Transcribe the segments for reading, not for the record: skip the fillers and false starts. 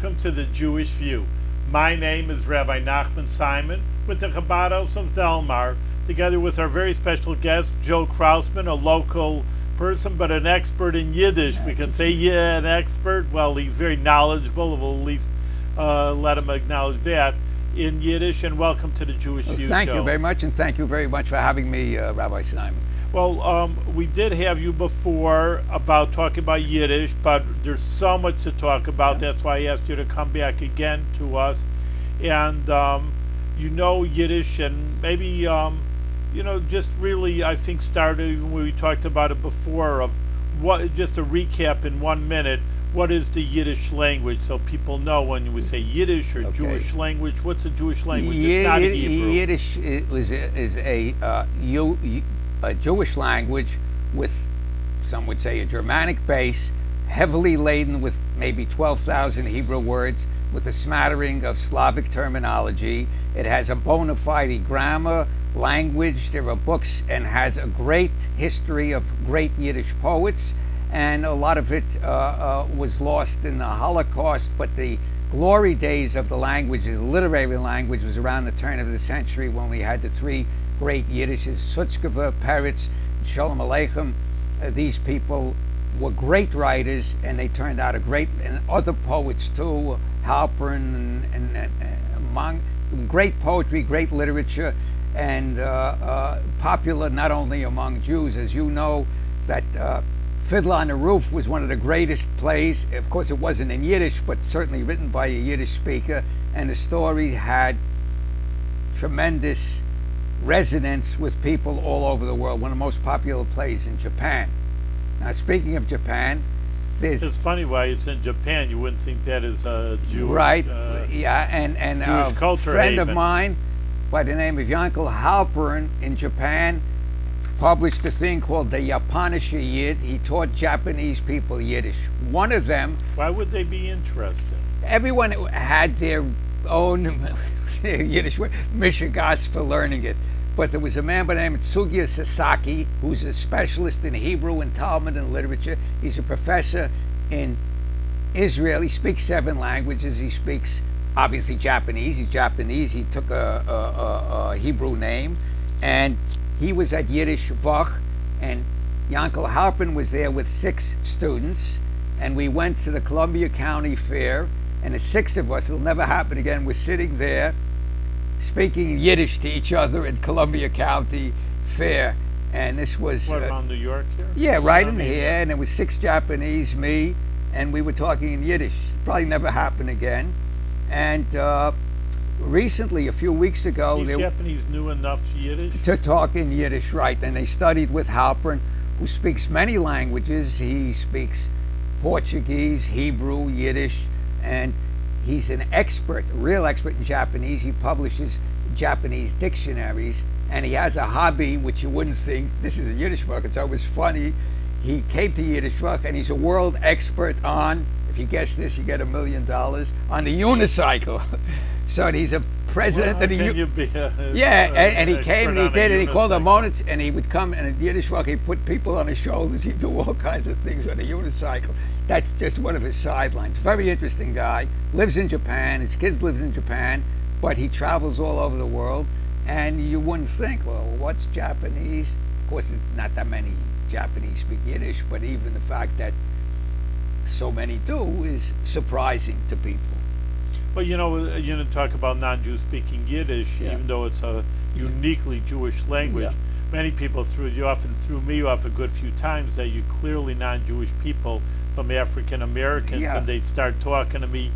welcome to the Jewish View. My name is Rabbi Nachman Simon with the Chabad of Delmar, together with our very special guest, Joe Krausman, a local person but an expert in Yiddish. We can say, an expert. Well, he's very knowledgeable. We'll at least let him acknowledge that in Yiddish. And welcome to the Jewish View, Thank Joe. you very much, and thank you very much for having me, Rabbi Simon. Well, we did have you before about talking about Yiddish, but there's so much to talk about. Yeah. That's why I asked you to come back again to us. And you know Yiddish, and maybe, just really, I think, started even when we talked about it before, of what, just a recap in 1 minute, what is the Yiddish language, so people know when we say Yiddish or Jewish language, what's a Jewish language? It's not Hebrew. Yiddish is a Jewish language with, some would say, a Germanic base, heavily laden with maybe 12,000 Hebrew words, with a smattering of Slavic terminology. It has a bona fide grammar, language, there are books, and has a great history of great Yiddish poets, and a lot of it was lost in the Holocaust, but the glory days of the language, the literary language, was around the turn of the century when we had the three great Yiddishes, Sutzkever, Peretz, Shalom Aleichem. These people were great writers, and they turned out and other poets too, Halpern and among great poetry, great literature, and popular not only among Jews. As you know, that Fiddler on the Roof was one of the greatest plays. Of course, it wasn't in Yiddish, but certainly written by a Yiddish speaker, and the story had tremendous resonance with people all over the world. One of the most popular plays in Japan. Now, speaking of Japan, it's funny why it's in Japan. You wouldn't think that is a Jewish, right? And Jewish a culture friend haven. of mine by the name of Yankel Halpern in Japan published a thing called the Japanische Yid. He taught Japanese people Yiddish. One of them. Why would they be interested? Everyone had their own Yiddish word, mishigas, for learning it. But there was a man by the name of Tsugiya Sasaki, who's a specialist in Hebrew and Talmud and literature. He's a professor in Israel. He speaks 7 languages. He speaks, obviously, Japanese. He's Japanese. He took a Hebrew name. And he was at Yiddish Vach. And Yankel Halpern was there with 6 students. And we went to the Columbia County Fair. And the 6 of us, it'll never happen again, we're sitting there speaking Yiddish to each other at Columbia County Fair. And this was... What, around New York here? Yeah, right in here. And there was 6 Japanese, me, and we were talking in Yiddish. Probably never happen again. And recently, a few weeks ago... These Japanese knew enough Yiddish? To talk in Yiddish, right. And they studied with Halpern, who speaks many languages. He speaks Portuguese, Hebrew, Yiddish, and he's an expert, a real expert in Japanese. He publishes Japanese dictionaries, and he has a hobby which you wouldn't think. This is a Yiddish book. It's always funny. He came to Yiddish book, and he's a world expert on, if you guess this, you get $1 million, on the unicycle. So he's a president of the... and he came and he did it. He called a monet, and he would come, and in Yiddish book, he'd put people on his shoulders. He'd do all kinds of things on a unicycle. That's just one of his sidelines. Very interesting guy. Lives in Japan. His kids live in Japan, but he travels all over the world. And you wouldn't think, well, what's Japanese? Of course, not that many Japanese speak Yiddish, but even the fact that so many do is surprising to people. Well, you talk about non-Jews speaking Yiddish, even though it's a uniquely Jewish language. Yeah. Many people threw me off a good few times that you clearly non-Jewish people, some African Americans, and they'd start talking to me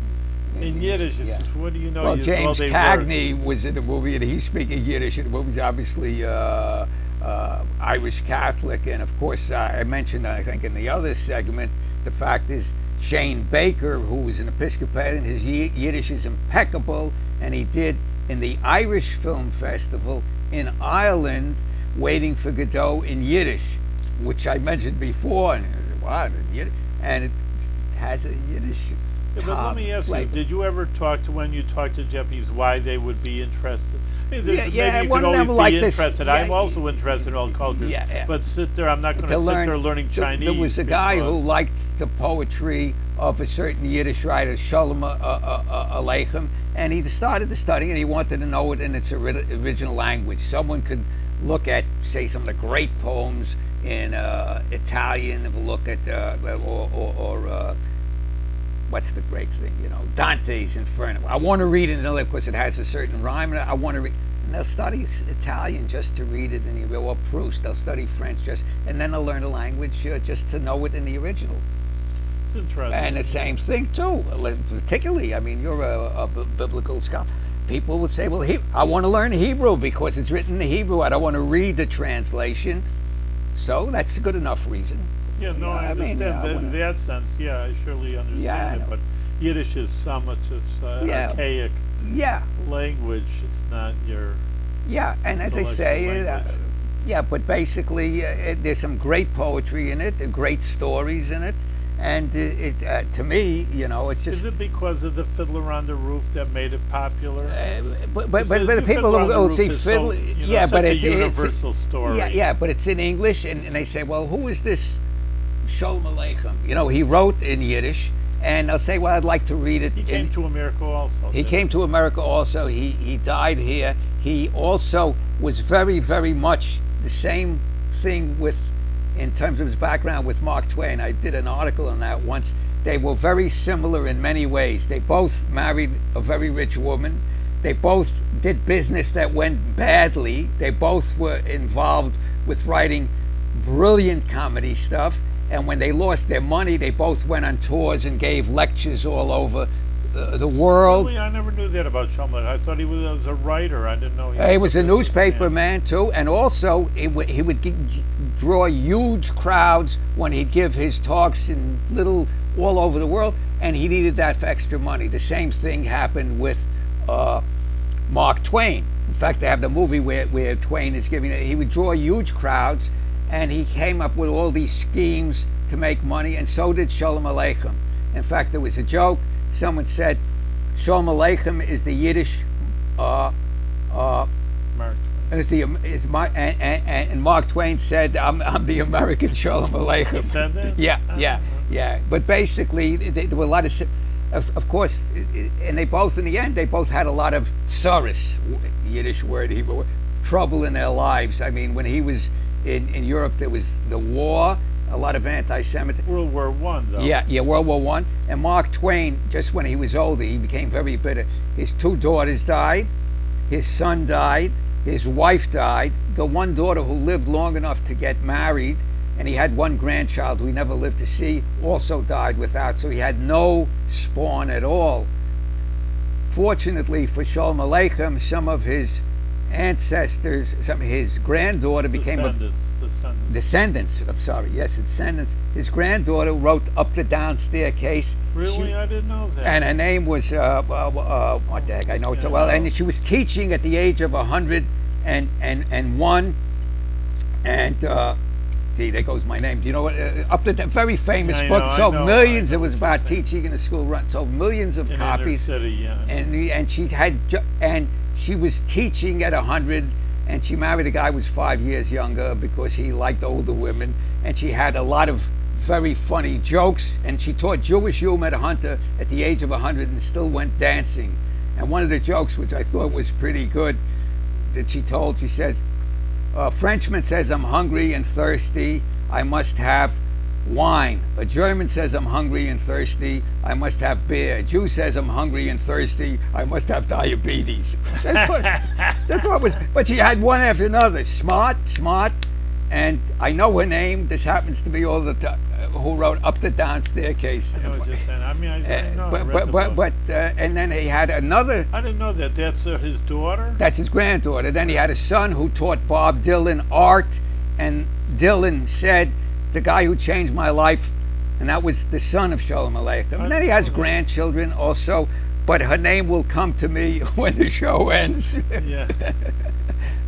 in Yiddish. Just, what do you know? Well, James Cagney was in the movie, and he's speaking Yiddish, and the movie's obviously Irish Catholic. And of course, I mentioned, I think, in the other segment, the fact is Shane Baker, who was an Episcopalian, his Yiddish is impeccable, and he did in the Irish Film Festival in Ireland, Waiting for Godot in Yiddish, which I mentioned before, and what, in Yiddish? And it has a Yiddish But let top me ask flavor. you: did you ever talk to when you talk to Japanese why they would be interested? I mean, Yeah, maybe you one could of them always like be this. interested. Yeah, I'm also interested in all cultures. Yeah. But sit there, I'm not going To to sit learn. there learning Chinese. There was a guy who because- liked the poetry of a certain Yiddish writer, Shalom Aleichem, and he started to study, and he wanted to know it in its original language. Someone could look at, say, some of the great poems in Italian, have a look at, what's the great thing, Dante's Inferno. I want to read it in English because it has a certain rhyme, and I want to read. And they'll study Italian just to read it in the or Proust. They'll study French and then they'll learn the language just to know it in the original. It's interesting. And the same thing too, particularly. I mean, you're a biblical scholar. People would say, "Well, I want to learn Hebrew because it's written in Hebrew. I don't want to read the translation." So that's a good enough reason. Yeah, no, I mean, understand. In that sense, yeah, I surely understand Yeah, I it. know. But Yiddish is so much archaic Yeah, language. It's not your. yeah, and as I intellectual say, language. yeah, but basically, there's some great poetry in it, great stories in it, and to me, it's just. Is it because of the Fiddler on the Roof that made it popular? But Is it- the the people Fiddler on the will Roof see is fiddle, so, yeah, such but a it's universal story. Yeah, but it's in English, and they say, well, who is this Sholem Aleichem? He wrote in Yiddish, and I'll say, well, I'd like to read it. He came to America also. He didn't came to America also. He died here. He also was very, very much the same thing in terms of his background with Mark Twain. I did an article on that once. They were very similar in many ways. They both married a very rich woman. They both did business that went badly. They both were involved with writing brilliant comedy stuff. And when they lost their money, they both went on tours and gave lectures all over the world. Really, I never knew that about Shumlin. I thought he was a writer. I didn't know He was a newspaper man. man too, and also he would draw huge crowds when he'd give his talks in all over the world, and he needed that for extra money. The same thing happened with Mark Twain. In fact, they have the movie where Twain is giving it. He would draw huge crowds, and he came up with all these schemes to make money, and so did Sholem Aleichem. In fact, there was a joke. Someone said, Sholem Aleichem is the Yiddish, Mark Twain. and Mark Twain said, I'm the American Sholem Aleichem. He said that? Yeah. But basically, there were a lot of course, and they both, in the end, they both had a lot of tsaris, Yiddish word, Hebrew word, trouble in their lives. I mean, when he was in Europe, there was the war, a lot of anti-Semitism. World War One, though. Yeah, World War One. And Mark Twain, just when he was older, he became very bitter. His two daughters died, his son died, his wife died. The one daughter who lived long enough to get married, and he had one grandchild who he never lived to see, also died without, so he had no spawn at all. Fortunately for Sholem Aleichem, some of his ancestors, his granddaughter became descendants. I'm sorry. Yes, descendants. His granddaughter wrote Up the Down Staircase. Really, I didn't know that. And her name was what the heck? I know it so well. And she was teaching at the age of 101. And there goes my name. Do you know what? Up the very famous book. Sold millions. It was about teaching in the school. Sold millions of copies. Inner city, yeah. And she was teaching at 100. And she married a guy who was 5 years younger because he liked older women. And she had a lot of very funny jokes. And she taught Jewish humor at Hunter at the age of 100 and still went dancing. And one of the jokes, which I thought was pretty good, that she told, she says, a Frenchman says, I'm hungry and thirsty, I must have wine. A German says, I'm hungry and thirsty, I must have beer. A Jew says, I'm hungry and thirsty, I must have diabetes. That's what was, but she had one after another. Smart, and I know her name. This happens to be all the time. Who wrote Up the Down Staircase? I know what you're saying. I mean, I know. And then he had another. I didn't know that. That's his daughter. That's his granddaughter. Then he had a son who taught Bob Dylan art, and Dylan said, "The guy who changed my life," and that was the son of Sholem Aleichem. And then he has grandchildren also, but her name will come to me when the show ends. Yeah.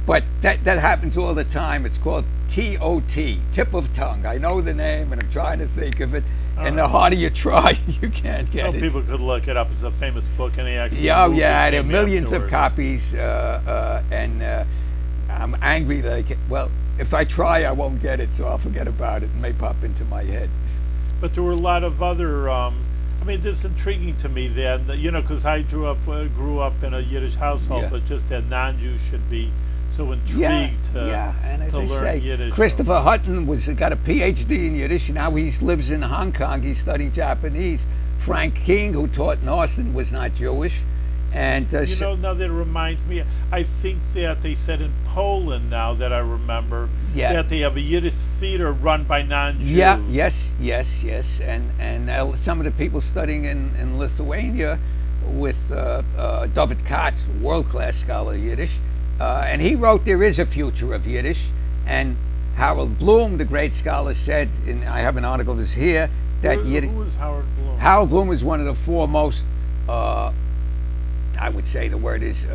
But that happens all the time. It's called TOT, tip of tongue. I know the name, and I'm trying to think of it. and the harder you try, you can't get it. People could look it up. It's a famous book, and they actually Yeah, movie there are came millions of afterwards. copies, and I'm angry that if I try, I won't get it, so I'll forget about it. It may pop into my head. But there were a lot of other. It's intriguing to me that because I grew up in a Yiddish household, Yeah. but just that non-Jews should be so intrigued and as to I learn say, Yiddish. Christopher Hutton got a PhD in Yiddish. Now he lives in Hong Kong. He's studying Japanese. Frank King, who taught in Austin, was not Jewish. And now that it reminds me, I think that they said in Poland now that I remember that they have a Yiddish theater run by non-Jews. Yeah, yes, and some of the people studying in Lithuania with David Katz, world-class scholar of Yiddish, and he wrote "There is a future of Yiddish," and Harold Bloom, the great scholar, said, and I have an article of his here, that Yiddish. Who was Howard Bloom? Harold Bloom is one of the foremost, I would say the word is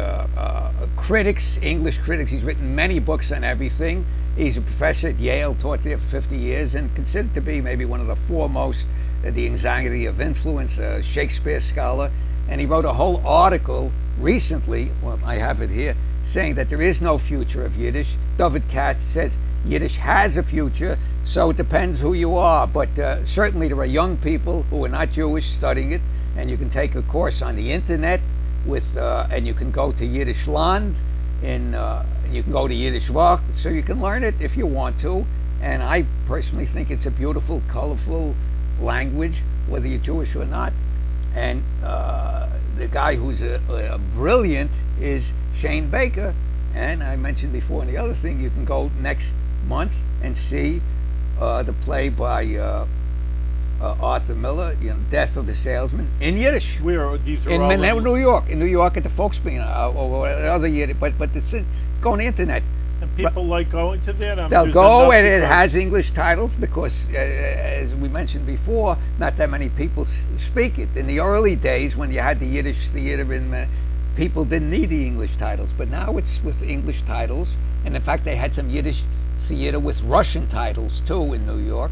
critics, English critics. He's written many books on everything. He's a professor at Yale, taught there for 50 years, and considered to be maybe one of the foremost, the anxiety of influence, a Shakespeare scholar. And he wrote a whole article recently, well, I have it here, saying that there is no future of Yiddish. David Katz says Yiddish has a future, so it depends who you are. But certainly there are young people who are not Jewish studying it, and you can take a course on the internet and you can go to Yiddish Land, and you can go to Yiddish Vach, so you can learn it if you want to. And I personally think it's a beautiful, colorful language, whether you're Jewish or not. And the guy who's a brilliant is Shane Baker. And I mentioned before, and the other thing, you can go next month and see the play by Arthur Miller, Death of the Salesman, in Yiddish. Where these are In all New York. In New York at the Folksbiene or other Yiddish, but it's go on the internet. And people like going to that. They'll go, and it has English titles because, as we mentioned before, not that many people speak it. In the early days, when you had the Yiddish theater, people didn't need the English titles, but now it's with English titles. And in fact, they had some Yiddish theater with Russian titles too in New York,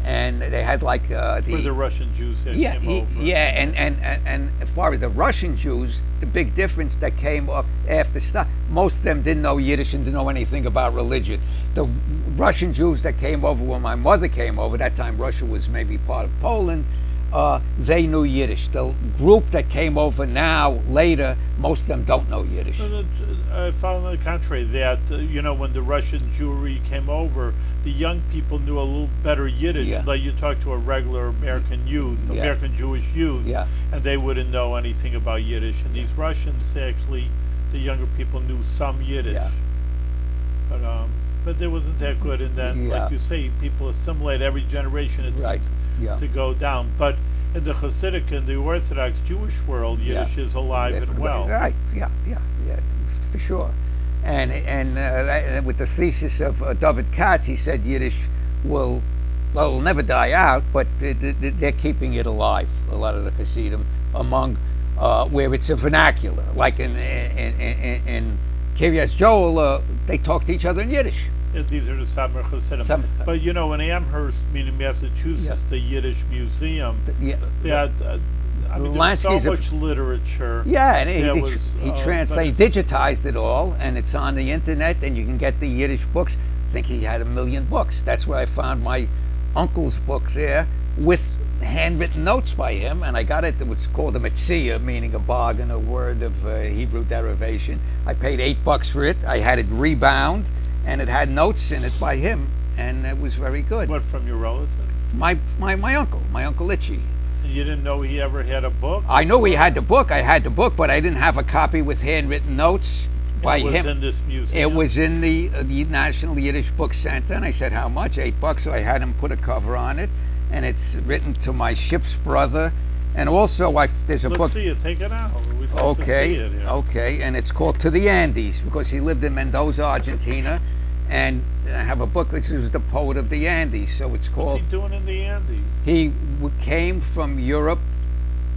and they had like for the Russian Jews that came over. And as far as the Russian Jews, the big difference that came off after stuff, most of them didn't know Yiddish and didn't know anything about religion. The Russian Jews that came over when my mother came over, that time Russia was maybe part of Poland, they knew Yiddish. The group that came over now, later, most of them don't know Yiddish. I found on the contrary that, when the Russian Jewry came over, the young people knew a little better Yiddish. Yeah. Like you talk to a regular American youth, Yeah. American Jewish youth, Yeah. and they wouldn't know anything about Yiddish. And these Russians, actually, the younger people knew some Yiddish. Yeah. But it wasn't that good. And then, Yeah. like you say, people assimilate every generation. It Right. seems Yeah. to go down. But in the Hasidic and the Orthodox Jewish world, Yiddish is alive and well. Right. Yeah. For sure. And with the thesis of David Katz, he said Yiddish it'll never die out, but they're keeping it alive. A lot of the Hasidim among where it's a vernacular, like in Kiryas Joel, they talk to each other in Yiddish. These are the Satmar Hasidim. But in Amherst, meaning Massachusetts, the Yiddish Museum, there's so much literature. Yeah, and he digitized it all, and it's on the internet, and you can get the Yiddish books. I think he had 1 million books. That's where I found my uncle's book there with handwritten notes by him, and I got it. It was called a metzia, meaning a bargain, a word of Hebrew derivation. I paid $8 for it. I had it rebound, and it had notes in it by him, and it was very good. What, from your relative? My Uncle Itchy. You didn't know he ever had a book? I know he had the book. I had the book, but I didn't have a copy with handwritten notes by him. It was in this museum? It was in the National Yiddish Book Center, and I said, how much? $8. So I had him put a cover on it, and it's written to my ship's brother. And also, there's a book. Let's see it. Take it out. We'd like to see it here. Okay, and it's called To the Andes, because he lived in Mendoza, Argentina. And I have a book which is the poet of the Andes, so it's called. What's he doing in the Andes? He came from Europe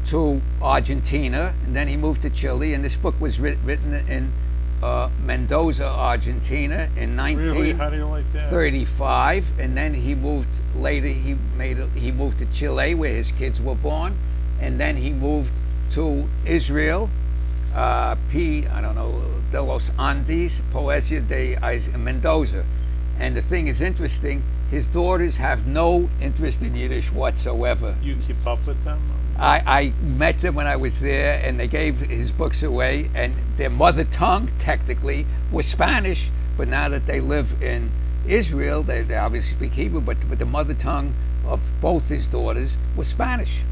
to Argentina, and then he moved to Chile. And this book was written in Mendoza, Argentina in Really? How do you like that? 1935, and then he moved later. He moved to Chile where his kids were born, and then he moved to Israel. I don't know, de los Andes, Poesia de Mendoza. And the thing is interesting, his daughters have no interest in Yiddish whatsoever. You keep up with them? I met them when I was there, and they gave his books away, and their mother tongue, technically, was Spanish, but now that they live in Israel, they obviously speak Hebrew, but the mother tongue of both his daughters was Spanish.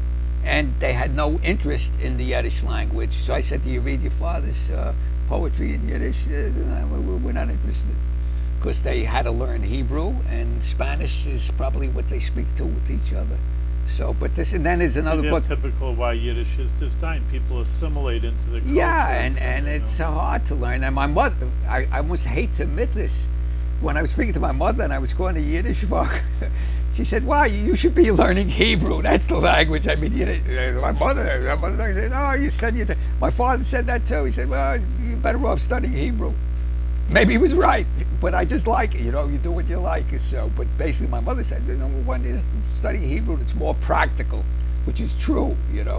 And they had no interest in the Yiddish language. So I said, do you read your father's poetry in Yiddish? We're not interested. Because they had to learn Hebrew, and Spanish is probably what they speak to with each other. So, but this, and then there's another book. That's typical why Yiddish is disdained. People assimilate into the culture. Yeah, and it's so hard to learn. And my mother, I almost hate to admit this, when I was speaking to my mother and I was going to Yiddish book, she said, "Wow, you should be learning Hebrew. That's the language." I mean, my mother said, "Oh, you said you." My father said that too. He said, "Well, you're better off studying Hebrew." Maybe he was right, but I just like it. You do what you like. So, but basically, my mother said, when you study Hebrew, it's more practical, which is true.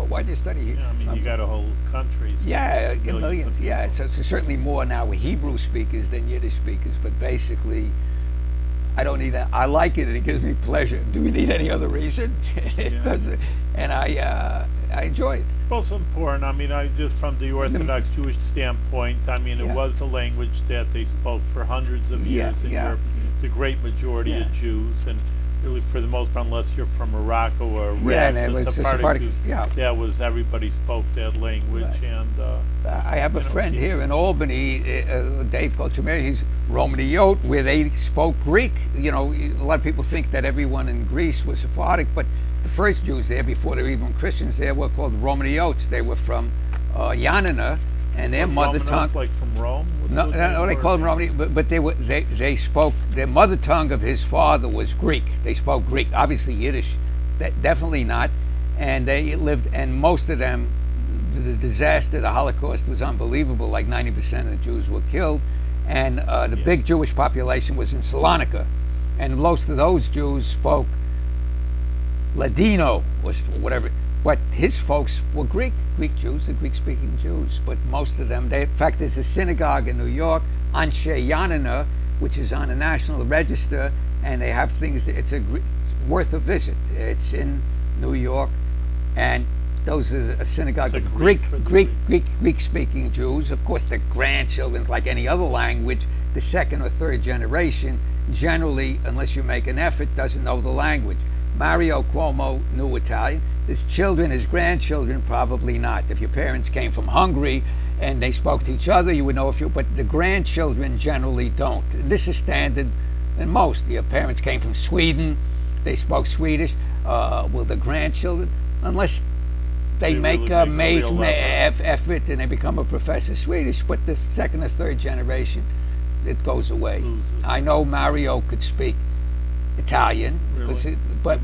Why do you study Hebrew? Yeah, I mean, you got a whole country. Yeah, millions. Yeah, so certainly more now with Hebrew speakers than Yiddish speakers. But basically, I don't need that. I like it, and it gives me pleasure. Do we need any other reason? It doesn't, and I enjoy it. Well, it's important. I mean, just from the Orthodox Jewish standpoint, I mean, it was the language that they spoke for hundreds of years in Europe. The great majority of Jews, and really for the most part, unless you're from Morocco or Iraq, the Sephardic Jews, that was everybody spoke that language. Right. And I have a friend here in Albany, Dave Kolchemeri. He's Romaniot, where they spoke Greek. A lot of people think that everyone in Greece was Sephardic, but the first Jews there, before they were even Christians, there were called Romaniotes. They were from Yanina, and their mother tongue, like from Rome. No, they called them Romani, but they spoke, their mother tongue of his father was Greek. They spoke Greek, obviously Yiddish, definitely not. And they lived, and most of them, the disaster, the Holocaust was unbelievable. Like 90% of the Jews were killed, and the big Jewish population was in Salonika, and most of those Jews spoke Ladino, was whatever. But his folks were Greek Jews, the Greek-speaking Jews. But most of them, in fact, there's a synagogue in New York, Anshe Yanina, which is on the National Register, and they have things. It's worth a visit. It's in New York, and those are a synagogue of Greek-speaking Jews. Of course, the grandchildren, like any other language, the second or third generation, generally, unless you make an effort, doesn't know the language. Mario Cuomo knew Italian. His children, his grandchildren, probably not. If your parents came from Hungary and they spoke to each other, you would know but the grandchildren generally don't. This is standard in most. Your parents came from Sweden, they spoke Swedish. Well, the grandchildren, unless they make a major effort and they become a professor of Swedish, but the second or third generation, it goes away. I know Mario could speak Italian, really? but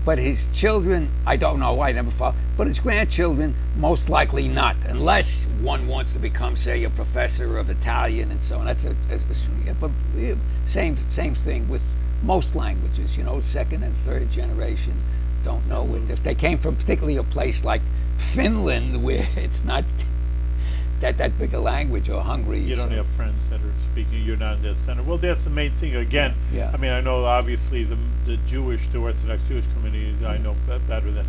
but his children, I don't know, I never followed, but his grandchildren, most likely not, unless one wants to become, say, a professor of Italian and so on. That's but same thing with most languages, second and third generation don't know it. If they came from particularly a place like Finland, where it's not that big a language, or Hungary. You don't have friends that are speaking, you're not in that center. Well, that's the main thing. Again, I mean, I know obviously the Orthodox Jewish community, I know better than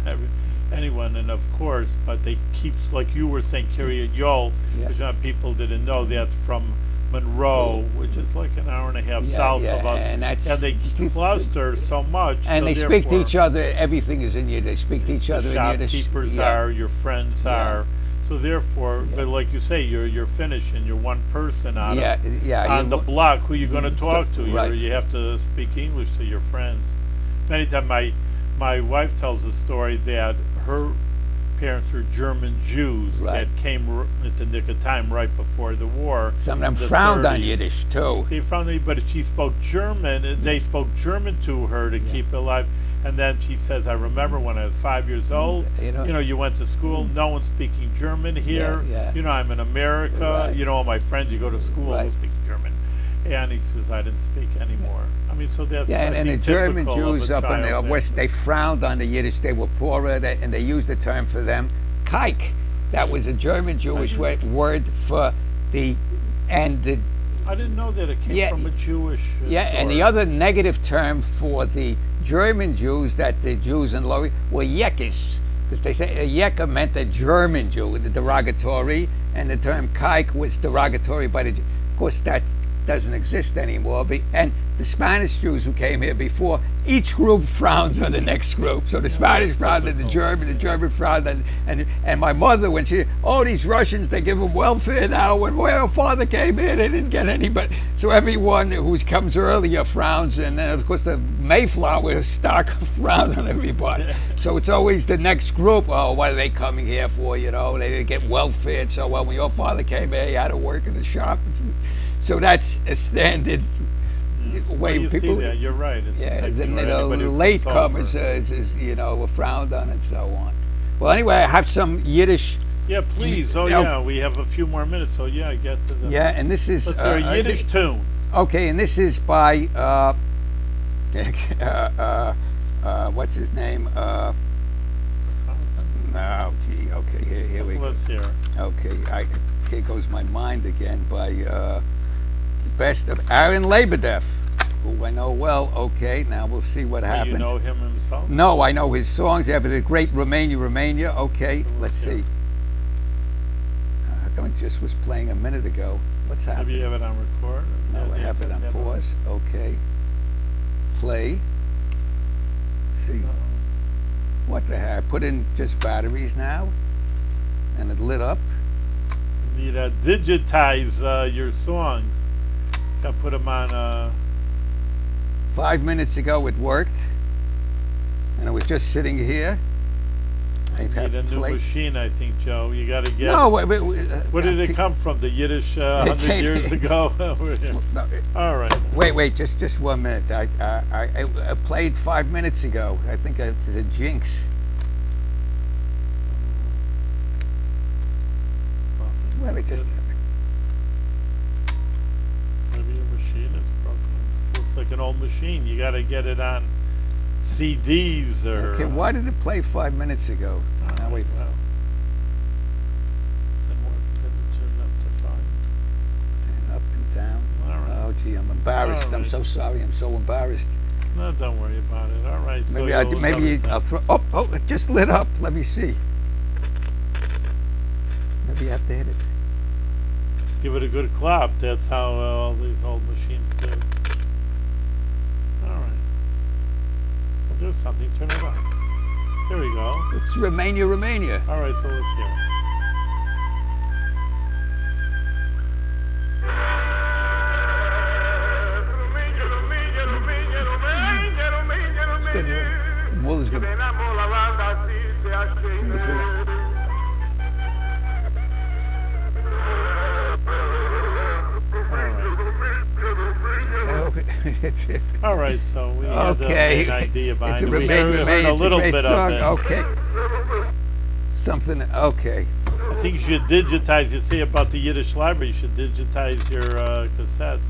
anyone, and of course, but they keep, like you were saying, Kiryat Yol, which not people didn't know, that's from Monroe, which is like an hour and a half south of us, and they cluster so much. And they speak to each other, everything is in Yiddish, they speak to each other in Yiddish. Shopkeepers are, your friends are. So therefore, but like you say, you're Finnish and you're one person on the block. Who you going to talk to? Right. You have to speak English to your friends. Many times, my wife tells a story that her parents were German Jews Right. that came at the nick of time right before the war. Some of them the frowned on 30s. Yiddish too. They found it, but she spoke German. They spoke German to her to keep it alive. And then she says, "I remember when I was 5 years old. You know- You went to school. No one's speaking German here. Yeah. I'm in America. Right. All my friends. You go to school, Right. who speaks German." And he says, "I didn't speak anymore." I mean, so that's Yeah, I and the think, German typical of Jews a up in the child's West, they accent. frowned on the Yiddish. They were poorer, and they used the term for them, kike. That was a German Jewish word for the, and the, I didn't know that it came Yeah, from a Jewish. and the source. other negative term for the German Jews, that the Jews in Lower were Yekis, because they say a Yeka meant a German Jew, the derogatory, and the term kike was derogatory, but of course that doesn't exist anymore. And the Spanish Jews who came here before, each group frowns on the next group. So the Spanish frowned on the German frowned on, and my mother, when these Russians, they give them welfare now. When my father came here, they didn't get any, but so everyone who comes earlier frowns, and then of course the Mayflower stock frowned on everybody. So it's always the next group. Oh, what are they coming here for? They didn't get welfare. So when your father came here, he had to work in the shop. So that's a standard way You people. see that? You're right. It's And anybody who late comes comers over. were frowned on and so on. Well, anyway, I have some Yiddish. Yeah, please. Oh, Yeah. yeah. We have a few more minutes, so yeah, get to the. Yeah, and this is Let's hear a Yiddish tune. Okay, and this is by what's his name? No, gee. Okay, here we go. Let's hear. Okay, here goes my mind again by the best of Aaron Lebedev, who I know well. Okay, now we'll see what happens. You know him himself? No, I know his songs. Yeah, but the great Romania. Okay, let's see. How come it just was playing a minute ago? What's Maybe happening? you have it on record. No, I have it on pause. Okay. Play. See. What the heck? I put in just batteries now, and it lit up. You need to digitize your songs. Got to put them on. 5 minutes ago it worked, and it was just sitting here. I Need a new machine, I think, Joe. You got to get. No, Where did it come from? The Yiddish 100 years ago? All right. Wait, just 1 minute. I played 5 minutes ago. I think it's a jinx. Well, it just. Maybe your machine is broken. Looks like an old machine. You got to get it on CDs or. Okay, why did it play 5 minutes ago? Now wait. Well, didn't turn up to 5. And up and down. All right. Oh, gee, I'm embarrassed. All I'm right. so sorry. I'm so embarrassed. No, don't worry about it. All right. So Maybe I'll throw. Oh, it just lit up. Let me see. Maybe you have to hit it. give it a good clap. That's how all these old machines do. All right. We'll do something. Turn it on. There we go. It's Romania. All right, so let's hear it. It's good. More is good. Listen. It's it. All right, so we had Okay. an idea behind It's a it. We Romanian. heard a It's a little great bit song. of it. Okay. Something. Okay. I think you should digitize. You say about the Yiddish library, you should digitize your cassettes.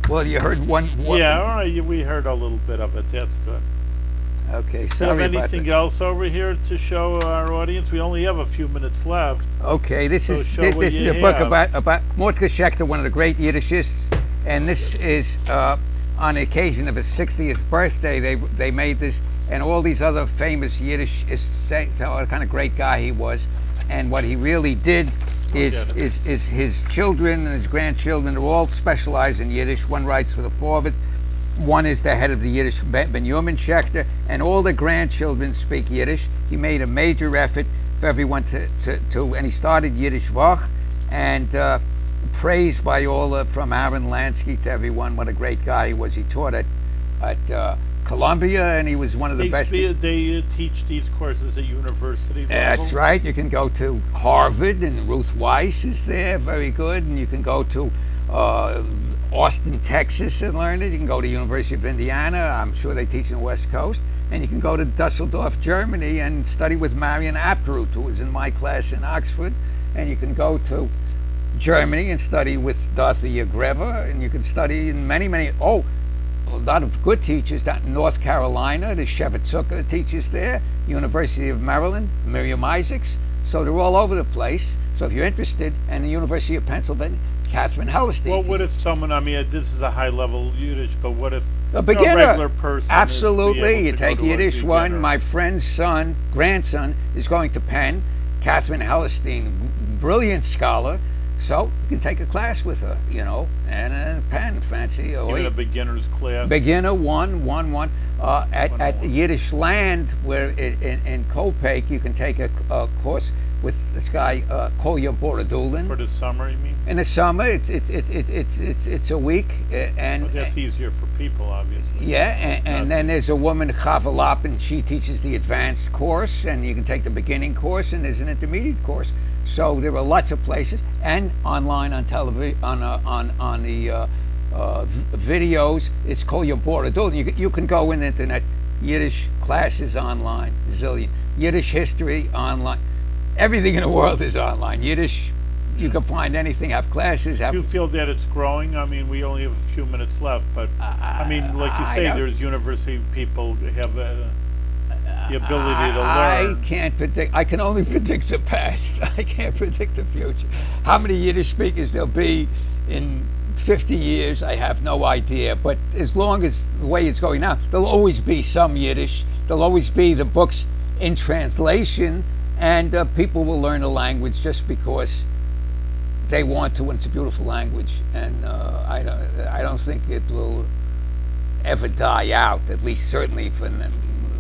Well, you heard one. Yeah, all right. We heard a little bit of it. That's good. Okay. Do Sorry you have about anything that. else over here to show our audience? We only have a few minutes left. Okay. This So is show this, what this is you a book have. about Mordechai Schechter, one of the great Yiddishists, and this is on the occasion of his 60th birthday. They made this, and all these other famous Yiddishists say what kind of great guy he was, and what he really did is his children and his grandchildren are all specialized in Yiddish. One writes for the Forward. One is the head of the Yiddish, Benjamin Schechter, and all the grandchildren speak Yiddish. He made a major effort for everyone to and he started Yiddish Vach, and praised by all from Aaron Lansky to everyone what a great guy he was. He taught at Columbia, and he was one of the best. They teach these courses at university level. That's right. You can go to Harvard, and Ruth Weiss is there, very good. And you can go to Austin, Texas, and learn it. You can go to University of Indiana. I'm sure they teach in the West Coast. And you can go to Dusseldorf, Germany, and study with Marion Aptroot, who was in my class in Oxford. And you can go to Germany and study with Dorothea Grever. And you can study in many, a lot of good teachers down in North Carolina. The Shevitzuka teaches there. University of Maryland, Miriam Isaacs. So they're all over the place. So if you're interested, and the University of Pennsylvania, Catherine Hellestein. Well, what if someone, this is a high-level Yiddish, but what if a beginner, a regular person absolutely, you take Yiddish one. beginner? My friend's grandson is going to Penn. Catherine Hellestein, brilliant scholar. So you can take a class with her, and Penn, fancy. Even a beginner's class. Beginner one. At Yiddish Land, where in Kopek, you can take a course with this guy Kolya Borodulin. For the summer, you mean? In the summer, it's a week, and Well, that's easier for people, obviously. yeah, and then there's a woman Chavalap, and she teaches the advanced course, and you can take the beginning course, and there's an intermediate course. So there are lots of places, and online on television, on the videos. It's Kolya Borodulin. You can go in the internet. Yiddish classes online, zillion. Yiddish history online. Everything in the world is online. Yiddish, you can find anything, have classes. Do you feel that it's growing? We only have a few minutes left, but like you say, there's university people who have the ability to learn. I can't predict. I can only predict the past. I can't predict the future. How many Yiddish speakers there'll be in 50 years, I have no idea. But as long as the way it's going now, there'll always be some Yiddish. There'll always be the books in translation. And people will learn a language just because they want to, and it's a beautiful language. And I don't think it will ever die out, at least certainly for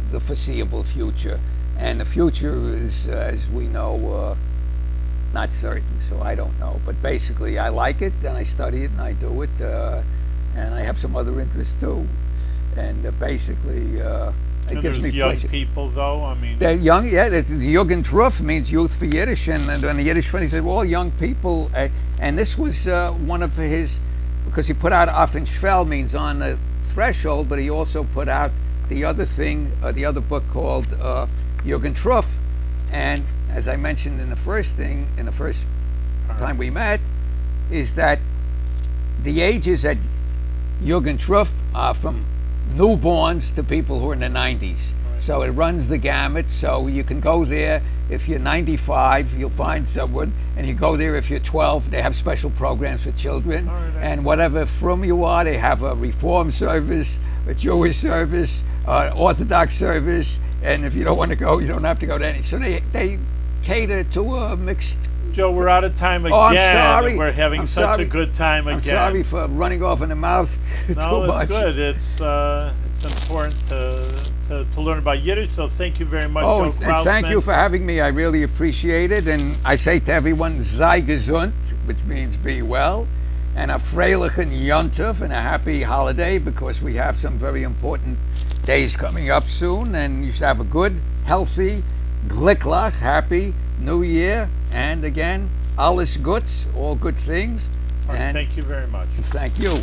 the foreseeable future. And the future is, as we know, not certain, so I don't know. But basically, I like it, and I study it, and I do it, and I have some other interests too. And basically... it gives me young pleasure. people, though. They're young, yeah. The Jugend Truff means youth for Yiddish, and the Yiddish friend, he said, well, young people. And this was one of his, because he put out Offen Schwell means on the threshold, but he also put out the other thing, the other book called Jugend Truff. And as I mentioned in the first time we met, is that the ages at Jugend Truff are from newborns to people who are in the 90s. Right. So it runs the gamut. So you can go there if you're 95, you'll find someone, and you go there if you're 12. They have special programs for children. Right, and whatever from you are, they have a Reform service, a Jewish service, Orthodox service, and if you don't want to go, you don't have to go to any. So they cater to a mixed. Joe, we're out of time again. Oh, I'm sorry. We're having such a good time again. I'm sorry for running off in the mouth too much. No, it's good. It's important to learn about Yiddish, so thank you very much, Joe Krausman. And thank you for having me. I really appreciate it. And I say to everyone, sei gesund, which means be well, and a freilichen Yontov, and a happy holiday, because we have some very important days coming up soon, and you should have a good, healthy, gliklach, happy New Year. And again, alles Guts, all good things. All right, thank you very much. Thank you.